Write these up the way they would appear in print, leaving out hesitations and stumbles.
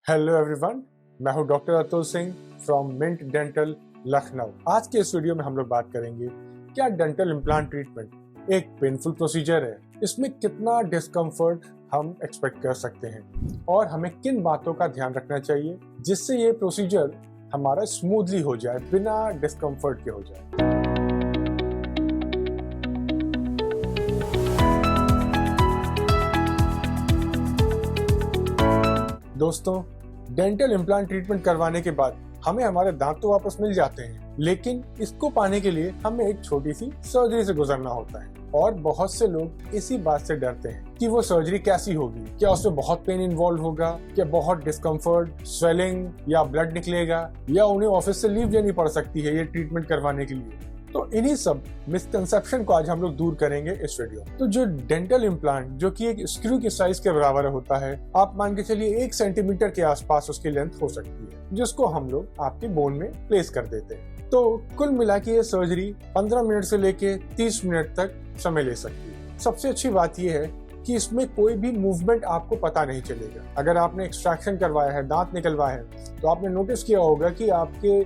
Hello everyone, मैं हूं doctor Atul Singh from Mint Dental Lucknow. आज के इस वीडियो में हम लोग बात करेंगे क्या डेंटल इम्प्लांट ट्रीटमेंट एक पेनफुल प्रोसीजर है, इसमें कितना डिस्कम्फर्ट हम एक्सपेक्ट कर सकते हैं और हमें किन बातों का ध्यान रखना चाहिए जिससे ये प्रोसीजर हमारा स्मूथली हो जाए, बिना डिस्कम्फर्ट के हो जाए। दोस्तों, डेंटल इम्प्लांट ट्रीटमेंट करवाने के बाद हमें हमारे दांत तो वापस मिल जाते हैं, लेकिन इसको पाने के लिए हमें एक छोटी सी सर्जरी से गुजरना होता है और बहुत से लोग इसी बात से डरते हैं कि वो सर्जरी कैसी होगी, क्या उसमें बहुत पेन इन्वॉल्व होगा, क्या बहुत डिस्कम्फर्ट, स्वेलिंग या ब्लड निकलेगा, या उन्हें ऑफिस से लीव लेनी पड़ सकती है ये ट्रीटमेंट करवाने के लिए। तो इन्हीं सब मिसकंसेप्शन को आज हम लोग दूर करेंगे इस वीडियो। तो जो डेंटल इम्प्लांट जो कि एक स्क्रू की साइज के बराबर होता है, आप मान के चलिए 1 सेंटीमीटर के आसपास उसकी लेंथ हो सकती है, जिसको हम लोग आपके बोन में प्लेस कर देते हैं। तो कुल मिला के ये सर्जरी 15 मिनट से लेके 30 मिनट तक समय ले सकती है। सबसे अच्छी बात यह है कि इसमें कोई भी मूवमेंट आपको पता नहीं चलेगा। अगर आपने एक्सट्रैक्शन करवाया है, दांत निकलवाया है, तो आपने नोटिस किया होगा कि आपके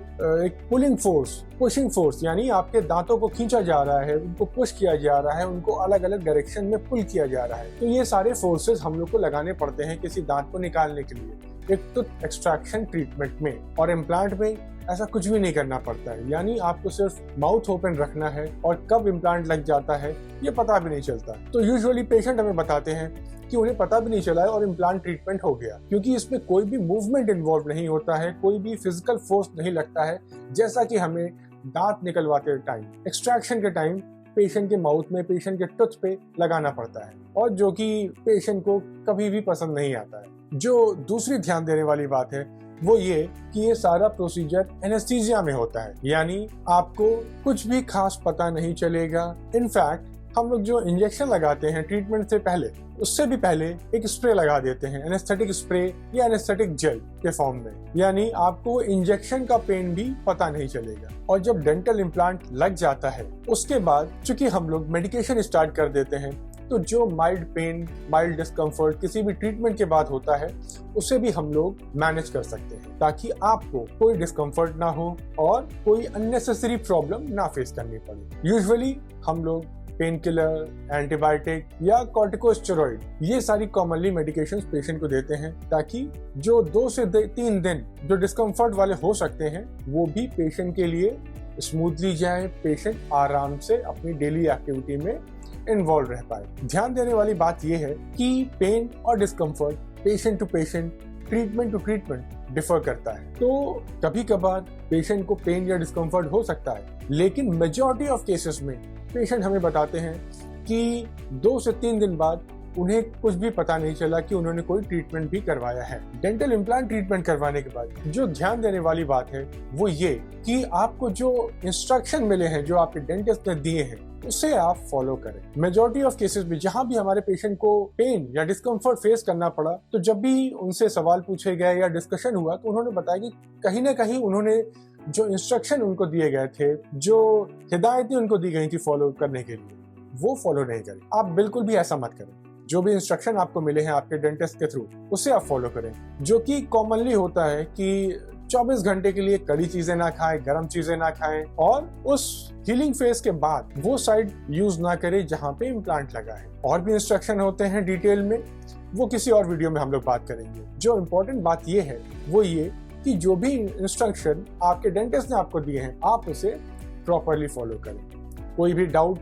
एक पुशिंग फोर्स यानी आपके दांतों को खींचा जा रहा है, उनको पुश किया जा रहा है, उनको अलग अलग डायरेक्शन में पुल किया जा रहा है। तो ये सारे फोर्सेस हम लोग को लगाने पड़ते हैं किसी दांत को निकालने के लिए। एक तो एक्सट्रैक्शन ट्रीटमेंट में और इम्प्लांट में ऐसा कुछ भी नहीं करना पड़ता है, यानी आपको सिर्फ माउथ ओपन रखना है और कब इम्प्लांट लग जाता है ये पता भी नहीं चलता। तो यूजुअली पेशेंट हमें बताते हैं कि उन्हें पता भी नहीं चला है और इम्प्लांट ट्रीटमेंट हो गया, क्योंकि इसमें कोई भी मूवमेंट इन्वॉल्व नहीं होता है, कोई भी फिजिकल फोर्स नहीं लगता है, जैसा कि हमें दांत निकलवाते टाइम, एक्सट्रैक्शन के टाइम पेशेंट के माउथ में, पेशेंट के टच पे लगाना पड़ता है, और जो कि पेशेंट को कभी भी पसंद नहीं आता है। जो दूसरी ध्यान देने वाली बात है वो ये कि ये सारा प्रोसीजर एनेस्थीसिया में होता है, यानी आपको कुछ भी खास पता नहीं चलेगा। इनफैक्ट हम लोग जो इंजेक्शन लगाते हैं ट्रीटमेंट से पहले, उससे भी पहले एक स्प्रे लगा देते हैं, एनेस्थेटिक स्प्रे या एनेस्थेटिक जेल के फॉर्म में, यानी आपको इंजेक्शन का पेन भी पता नहीं चलेगा। और जब डेंटल इम्प्लांट लग जाता है उसके बाद चूंकि हम लोग मेडिकेशन स्टार्ट कर देते हैं, तो जो माइल्ड पेन, माइल्ड डिस्कम्फर्ट किसी भी ट्रीटमेंट के बाद होता है उसे भी हम लोग मैनेज कर सकते हैं, ताकि आपको कोई डिस्कम्फर्ट ना हो और कोई अननेसेसरी प्रॉब्लम ना फेस करनी पड़े। यूजुअली हम लोग पेन किलर, एंटीबायोटिक या कॉर्टिकोस्टेरॉइड, ये सारी कॉमनली मेडिकेशंस पेशेंट को देते हैं, ताकि जो 2 से 3 दिन जो डिस्कम्फर्ट वाले हो सकते हैं वो भी पेशेंट के लिए स्मूथली जाए, पेशेंट आराम से अपनी डेली एक्टिविटी में इन्वॉल्व रह पाए। ध्यान देने वाली बात यह है कि पेन और discomfort patient to patient, treatment to treatment differ करता है। तो कभी कभार पेशेंट को पेन या डिस्कम्फर्ट हो सकता है, लेकिन मेजॉरिटी ऑफ केसेस में पेशेंट हमें बताते हैं कि 2 से 3 दिन बाद उन्हें कुछ भी पता नहीं चला कि उन्होंने कोई ट्रीटमेंट भी करवाया है। डेंटल इम्प्लांट ट्रीटमेंट करवाने के बाद जो ध्यान देने वाली बात है वो ये कि आपको जो इंस्ट्रक्शन मिले हैं, जो आपके डेंटिस्ट ने दिए हैं, उसे आप फॉलो करें। मेजॉरिटी ऑफ केसेस में जहां भी हमारे पेशेंट को पेन या डिस्कम्फर्ट फेस करना पड़ा, तो जब भी उनसे सवाल पूछे गए या डिस्कशन हुआ, तो उन्होंने बताया कि कहीं ना कहीं उन्होंने जो इंस्ट्रक्शन उनको दिए गए थे, जो हिदायतें उनको दी गई थी फॉलो करने के लिए, वो फॉलो नहीं करें। आप बिल्कुल भी ऐसा मत करें। जो भी इंस्ट्रक्शन आपको मिले हैं आपके डेंटिस्ट के थ्रू, उसे आप फॉलो करें। जो कि कॉमनली होता है कि 24 घंटे के लिए कड़ी चीजें ना खाएं, गर्म चीजें ना खाएं, और उस हीलिंग फेज के बाद वो साइड यूज ना करें जहां पे इम्प्लांट लगा है। और भी इंस्ट्रक्शन होते हैं डिटेल में, वो किसी और वीडियो में हम लोग बात करेंगे। जो इम्पोर्टेंट बात ये है वो ये कि जो भी इंस्ट्रक्शन आपके डेंटिस्ट ने आपको दिए हैं, आप उसे प्रॉपरली फॉलो करें। कोई भी डाउट,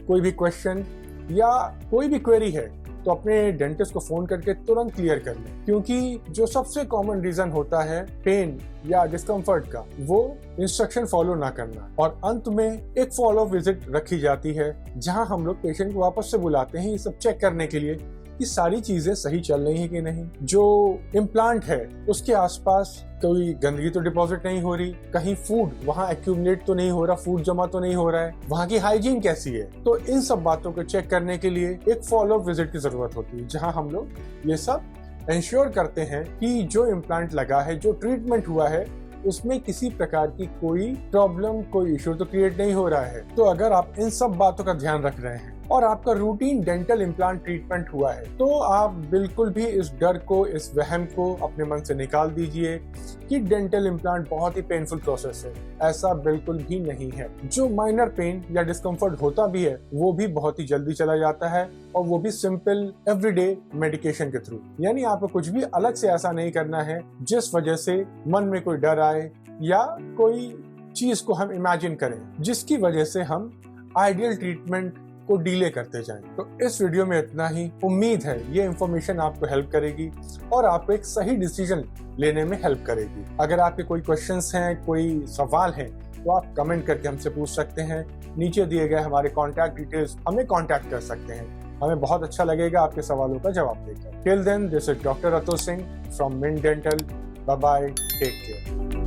कोई भी क्वेश्चन या कोई भी क्वेरी है तो अपने डेंटिस्ट को फोन करके तुरंत क्लियर कर लें, क्योंकि जो सबसे कॉमन रीजन होता है पेन या डिस्कम्फर्ट का, वो इंस्ट्रक्शन फॉलो ना करना। और अंत में एक फॉलो विजिट रखी जाती है जहां हम लोग पेशेंट को वापस से बुलाते हैं ये सब चेक करने के लिए कि सारी चीजें सही चल रही है कि नहीं, जो इम्प्लांट है उसके आसपास कोई गंदगी तो डिपॉजिट नहीं हो रही, कहीं फूड वहां एक्यूमुलेट तो नहीं हो रहा, फूड जमा तो नहीं हो रहा है, वहां की हाइजीन कैसी है। तो इन सब बातों को चेक करने के लिए एक फॉलो अप विजिट की जरूरत होती है, जहां हम लोग ये सब इंश्योर करते हैं कि जो इम्प्लांट लगा है, जो ट्रीटमेंट हुआ है, उसमें किसी प्रकार की कोई प्रॉब्लम, कोई इश्यू तो क्रिएट नहीं हो रहा है। तो अगर आप इन सब बातों का ध्यान रख रहे हैं और आपका रूटीन डेंटल इम्प्लांट ट्रीटमेंट हुआ है, तो आप बिल्कुल भी इस डर को, इस वहम को अपने मन से निकाल दीजिए कि डेंटल इम्प्लांट बहुत ही पेनफुल प्रोसेस है। ऐसा बिल्कुल भी नहीं है। जो माइनर पेन या डिस्कम्फर्ट होता भी है वो भी बहुत ही जल्दी चला जाता है, और वो भी सिंपल एवरीडे मेडिकेशन के थ्रू। यानी आपको कुछ भी अलग से ऐसा नहीं करना है जिस वजह से मन में कोई डर आए या कोई चीज को हम इमेजिन करें जिसकी वजह से हम आइडियल ट्रीटमेंट को डिले करते जाएं। तो इस वीडियो में इतना ही। उम्मीद है ये इन्फॉर्मेशन आपको हेल्प करेगी और आपको एक सही डिसीजन लेने में हेल्प करेगी। अगर आपके कोई क्वेश्चंस हैं, कोई सवाल हैं, तो आप कमेंट करके हमसे पूछ सकते हैं। नीचे दिए गए हमारे कॉन्टैक्ट डिटेल्स, हमें कॉन्टैक्ट कर सकते हैं। हमें बहुत अच्छा लगेगा आपके सवालों का जवाब देकर। Till then, this is doctor Atul Singh from Mint Dental. Bye bye, take care.